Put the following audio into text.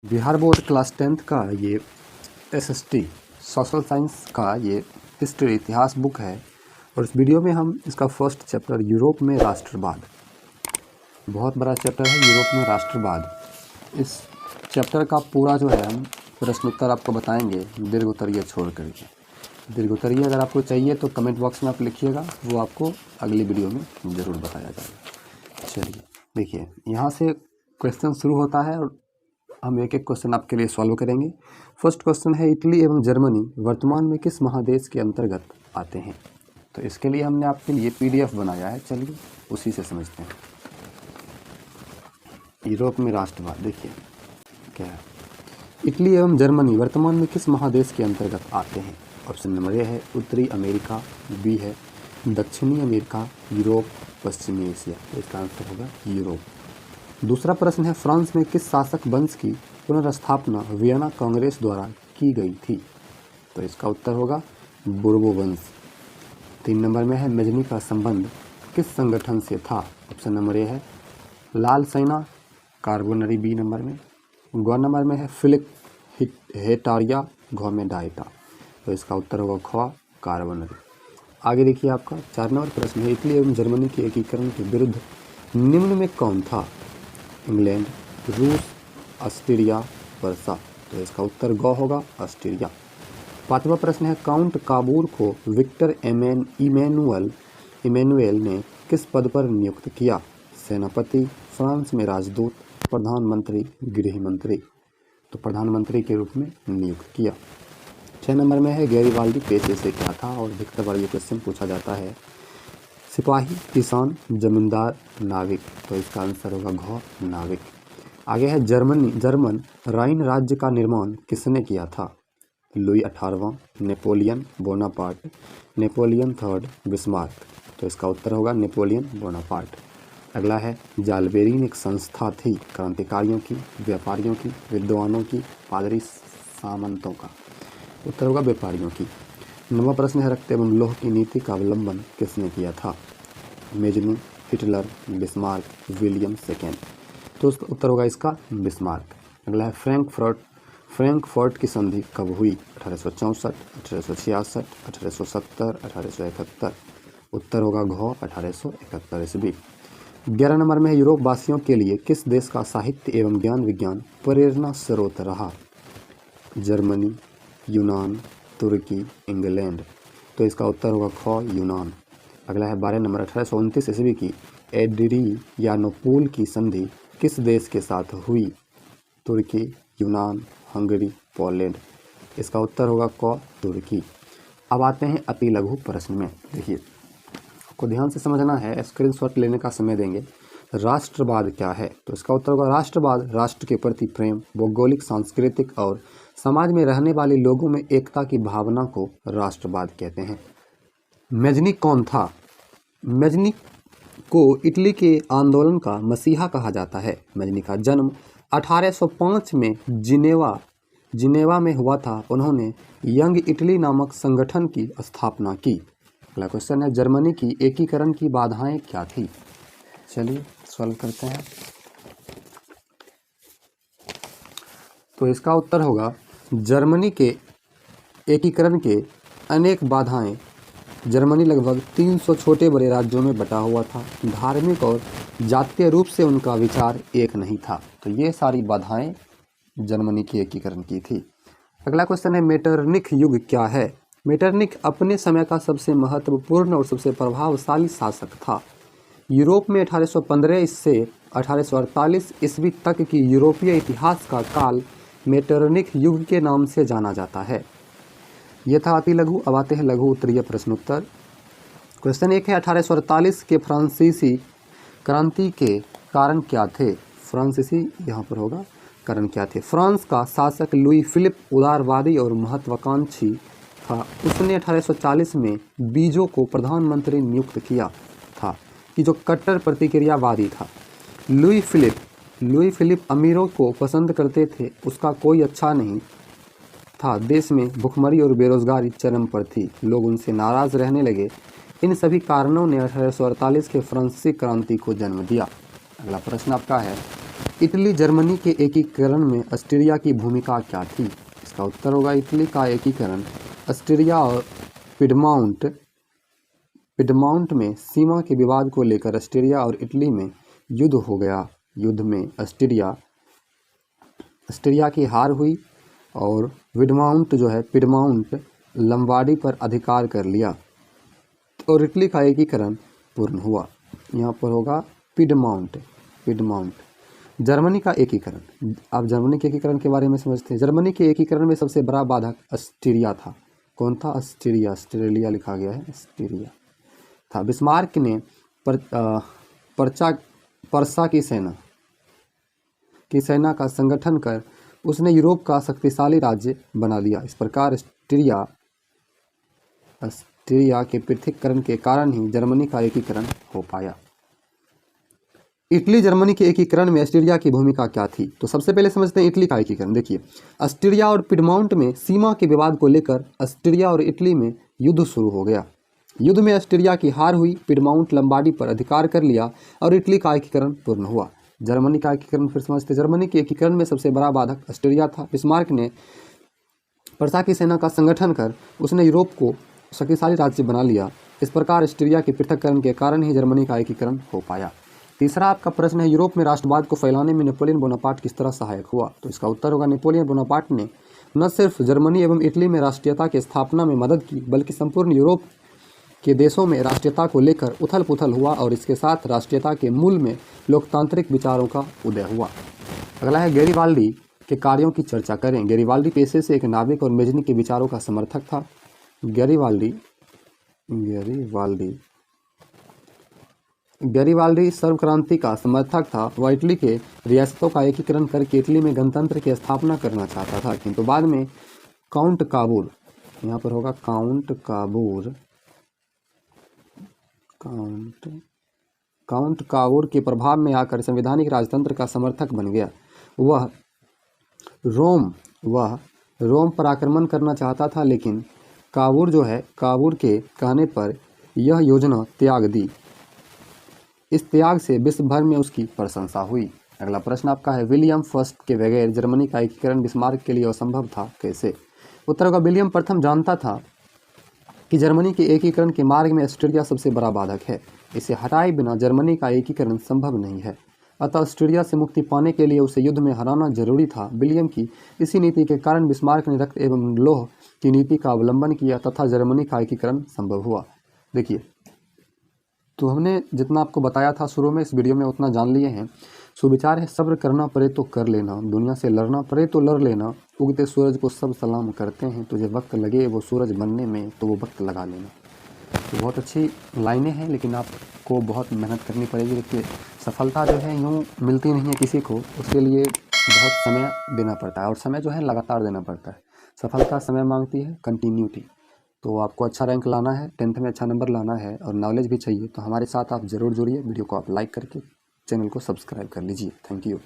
Bihar board class 10th का ये SST social science का ये हिस्ट्री इतिहास बुक है और इस वीडियो में हम इसका फर्स्ट चैप्टर यूरोप में राष्ट्रवाद, बहुत बड़ा चैप्टर है यूरोप में राष्ट्रवाद। इस चैप्टर का पूरा जो है हम प्रश्नोत्तर आपको बताएंगे दीर्घोत्तरीय छोड़ करके। दीर्घोत्तरीय अगर आपको चाहिए तो कमेंट बॉक्स में आप लिखिएगा, वो आपको अगली वीडियो में ज़रूर बताया जाएगा। चलिए देखिए, यहाँ से क्वेश्चन शुरू होता है और हम एक एक क्वेश्चन आपके लिए सॉल्व करेंगे। फर्स्ट क्वेश्चन है, इटली एवं जर्मनी वर्तमान में किस महादेश के अंतर्गत आते हैं? तो इसके लिए हमने आपके लिए पीडीएफ बनाया है, चलिए उसी से समझते हैं। यूरोप में राष्ट्रवाद देखिए क्या है। इटली एवं जर्मनी वर्तमान में किस महादेश के अंतर्गत आते हैं? ऑप्शन नंबर ए है उत्तरी अमेरिका, बी है दक्षिणी अमेरिका, यूरोप, पश्चिमी एशिया। तो इसका आंसर होगा यूरोप। दूसरा प्रश्न है, फ्रांस में किस शासक वंश की पुनर्स्थापना वियना कांग्रेस द्वारा की गई थी? तो इसका उत्तर होगा बुर्बो वंश। 3 नंबर में है, मेजनी का संबंध किस संगठन से था? ऑप्शन नंबर ए है लाल सेना कार्बोनरी, बी नंबर में। ग नंबर में है फिलिप हेटारिया, घ में डाइटा। तो इसका उत्तर होगा ख कार्बोनरी। आगे देखिए, आपका 4 नंबर प्रश्न है, इटली एवं जर्मनी के एकीकरण के विरुद्ध निम्न में कौन था? इंग्लैंड, रूस, ऑस्ट्रिया, वर्षा। तो इसका उत्तर ग होगा ऑस्ट्रिया। 5वां प्रश्न है, काउंट काबूल को विक्टर इमैनुएल ने किस पद पर नियुक्त किया? सेनापति, फ्रांस में राजदूत, प्रधानमंत्री, गृह मंत्री। तो प्रधानमंत्री के रूप में नियुक्त किया। 6 नंबर में है, गैरीबाल्डी पेशे से क्या था? और अधिकतर बार ये क्वेश्चन पूछा जाता है। सिपाही, किसान, जमींदार, नाविक। तो इसका आंसर होगा घ नाविक। आगे है, जर्मन राइन राज्य का निर्माण किसने किया था? लुई 18वां, Napoleon Bonaparte, Napoleon third, Bismarck. तो इसका उत्तर होगा नेपोलियन बोनापार्ट। अगला है, जालबेरिन एक संस्था थी क्रांतिकारियों की, व्यापारियों की, विद्वानों की, पादरी सामंतों का। उत्तर होगा व्यापारियों की। 9वां प्रश्न है, रक्त एवं लौह की नीति का अवलंबन किसने किया था? Mazzini, Hitler, Bismarck, William second. तो उसका उत्तर होगा इसका बिस्मार्क। अगला है, फ्रैंकफर्ट की संधि कब हुई? 1864, 1866, 1870, 1871। उत्तर होगा घ 1871 ईस्वी। 11 नंबर में है, यूरोप वासियों के लिए किस देश का साहित्य एवं ज्ञान विज्ञान प्रेरणा स्रोत रहा? जर्मनी, यूनान, तुर्की, इंग्लैंड। तो इसका उत्तर होगा ख यूनान। अगला है 12 नंबर, 1829 ईस्वी की एड्रियानोपोल की संधि किस देश के साथ हुई? तुर्की, यूनान, हंगरी, पोलैंड। इसका उत्तर होगा क तुर्की। अब आते हैं अति लघु प्रश्न में। देखिए, आपको ध्यान से समझना है, स्क्रीनशॉट लेने का समय देंगे। राष्ट्रवाद क्या है? तो इसका उत्तर होगा राष्ट्रवाद राष्ट्र के प्रति प्रेम, भौगोलिक, सांस्कृतिक और समाज में रहने वाले लोगों में एकता की भावना को राष्ट्रवाद कहते हैं। मेजनी कौन था? मेजनी को इटली के आंदोलन का मसीहा कहा जाता है। मेजनी का जन्म 1805 में जिनेवा में हुआ था। उन्होंने यंग इटली नामक संगठन की स्थापना की। अगला क्वेश्चन है, जर्मनी की एकीकरण की बाधाएं क्या थी? चलिए सॉल्व करते हैं। तो इसका उत्तर होगा, जर्मनी के एकीकरण के अनेक बाधाएं। जर्मनी लगभग 300 छोटे बड़े राज्यों में बटा हुआ था। धार्मिक और जातीय रूप से उनका विचार एक नहीं था। तो ये सारी बाधाएं जर्मनी की एकीकरण की थी। अगला क्वेश्चन है, मेटरनिख युग क्या है? मेटरनिख अपने समय का सबसे महत्वपूर्ण और सबसे प्रभावशाली शासक था। यूरोप में 1815 से 1848 ईस्वी तक की यूरोपीय इतिहास का काल मेटरनिख युग के नाम से जाना जाता है। यह था अति लघु। अब आते हैं लघु उत्तरीय प्रश्नोत्तर। क्वेश्चन 1 है, 1848 के फ्रांसीसी क्रांति के कारण क्या थे? फ्रांसीसी यहाँ पर होगा कारण क्या थे? फ्रांस का शासक लुई फिलिप उदारवादी और महत्वाकांक्षी था। उसने 1840 में बीजो को प्रधानमंत्री नियुक्त किया था, कि जो कट्टर प्रतिक्रियावादी था। लुई फिलिप अमीरों को पसंद करते थे, उसका कोई अच्छा नहीं था। देश में भुखमरी और बेरोजगारी चरम पर थी, लोग उनसे नाराज रहने लगे। इन सभी कारणों ने 1848 के फ्रांसीसी क्रांति को जन्म दिया। अगला प्रश्न आपका है, इटली जर्मनी के एकीकरण में ऑस्ट्रिया की भूमिका क्या थी? इसका उत्तर होगा इटली का एकीकरण ऑस्ट्रिया और पिडमॉन्ट में सीमा के विवाद को लेकर ऑस्ट्रिया और इटली में युद्ध हो गया। युद्ध में ऑस्ट्रिया की हार हुई और पिडमॉन्ट लंबाडी पर अधिकार कर लिया और इटली का एकीकरण पूर्ण हुआ। यहाँ पर होगा पिडमॉन्ट। जर्मनी का एकीकरण। अब जर्मनी के एकीकरण के बारे में समझते हैं। जर्मनी के एकीकरण में सबसे बड़ा बाधक ऑस्ट्रिया था। कौन था? ऑस्ट्रिया। ऑस्ट्रेलिया लिखा गया है, ऑस्ट्रिया था। बिस्मार्क ने पर्सा की सेना का संगठन कर उसने यूरोप का शक्तिशाली राज्य बना दिया। इस प्रकार ऑस्ट्रिया के पृथक्करण के कारण ही जर्मनी का एकीकरण हो पाया। इटली जर्मनी के एकीकरण में ऑस्ट्रिया की भूमिका क्या थी? तो सबसे पहले समझते हैं इटली का एकीकरण। देखिए, ऑस्ट्रिया और पिडमॉन्ट में सीमा के विवाद को लेकर ऑस्ट्रिया और इटली में युद्ध शुरू हो गया। युद्ध में ऑस्ट्रिया की हार हुई, पिडमॉन्ट लंबाडी पर अधिकार कर लिया और इटली का एकीकरण पूर्ण हुआ। जर्मनी का एकीकरण फिर समझते हैं। जर्मनी के एकीकरण में सबसे बड़ा बाधक ऑस्ट्रिया था। बिस्मार्क ने पर्सा की सेना का संगठन कर उसने यूरोप को शक्तिशाली राज्य बना लिया। इस प्रकार ऑस्ट्रिया के पृथक्करण के कारण ही जर्मनी का एकीकरण हो पाया। तीसरा आपका प्रश्न है, यूरोप में राष्ट्रवाद को फैलाने में नेपोलियन बोनापार्ट किस तरह सहायक हुआ? तो इसका उत्तर होगा नेपोलियन बोनापार्ट ने न सिर्फ जर्मनी एवं इटली में राष्ट्रीयता की स्थापना में मदद की, बल्कि संपूर्ण यूरोप के देशों में राष्ट्रीयता को लेकर उथल पुथल हुआ और इसके साथ राष्ट्रीयता के मूल में लोकतांत्रिक विचारों का उदय हुआ। अगला है गैरीबाल्डी के कार्यों की चर्चा करें। गैरीबाल्डी पेशे से एक नाविक और मेजनी के विचारों का समर्थक था। गैरीबाल्डी सर्व क्रांति का समर्थक था। वह इटली के रियासतों का एकीकरण करके इटली में गणतंत्र की स्थापना करना चाहता था, किंतु बाद में काउंट काबूर, यहाँ पर होगा काउंट काबूर के प्रभाव में आकर संवैधानिक राजतंत्र का समर्थक बन गया। वह रोम पर आक्रमण करना चाहता था, लेकिन काबूर के कहने पर यह योजना त्याग दी। इस त्याग से विश्व भर में उसकी प्रशंसा हुई। अगला प्रश्न आपका है, विलियम फर्स्ट के बगैर जर्मनी का एकीकरण बिस्मार्क के लिए असंभव था, कैसे? उत्तर होगा विलियम प्रथम जानता था कि जर्मनी के एकीकरण के मार्ग में ऑस्ट्रिया सबसे बड़ा बाधक है। इसे हटाए बिना जर्मनी का एकीकरण संभव नहीं है। अतः ऑस्ट्रिया से मुक्ति पाने के लिए उसे युद्ध में हराना जरूरी था। विलियम की इसी नीति के कारण बिस्मार्क ने रक्त एवं लौह की नीति का अवलंबन किया तथा जर्मनी का एकीकरण संभव हुआ। देखिए, तो हमने जितना आपको बताया था शुरू में, इस वीडियो में उतना जान लिए हैं। सुविचार है, सब्र करना पड़े तो कर लेना, दुनिया से लड़ना पड़े तो लड़ लेना, उगते सूरज को सब सलाम करते हैं, तुझे वक्त लगे वो सूरज बनने में तो वो वक्त लगा लेना। तो बहुत अच्छी लाइनें हैं, लेकिन आपको बहुत मेहनत करनी पड़ेगी। देखिए, सफलता जो है यूँ मिलती नहीं है किसी को, उसके लिए बहुत समय देना पड़ता है और समय जो है लगातार देना पड़ता है। सफलता समय मांगती है, कंटिन्यूटी। तो आपको अच्छा रैंक लाना है, 10th में अच्छा नंबर लाना है और नॉलेज भी चाहिए, तो हमारे साथ आप ज़रूर जुड़िए। वीडियो को आप लाइक करके चैनल को सब्सक्राइब कर लीजिए। Thank you.